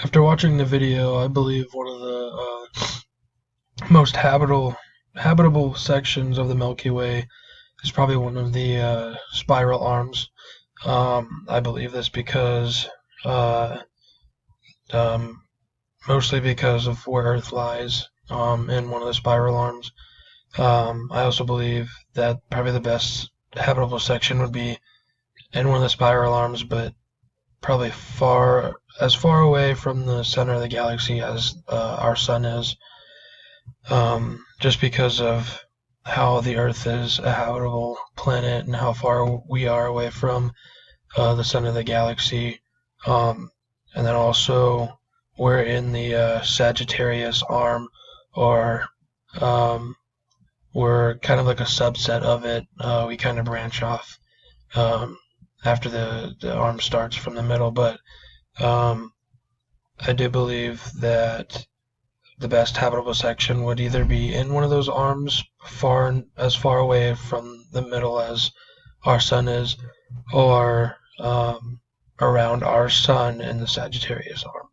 After watching the video, I believe one of the most habitable sections of the Milky Way is probably one of the spiral arms. I believe this because uh, um, mostly because of where Earth lies in one of the spiral arms. I also believe that probably the best habitable section would be in one of the spiral arms, but probably far away from the center of the galaxy as our sun is, just because of how the Earth is a habitable planet and how far we are away from the center of the galaxy. Um, and then also we're in the Sagittarius arm, or um, we're kind of like a subset of it. We kind of branch off um, after the arm starts from the middle, but um, I do believe that the best habitable section would either be in one of those arms, far away from the middle as our sun is, or around our sun in the Sagittarius arm.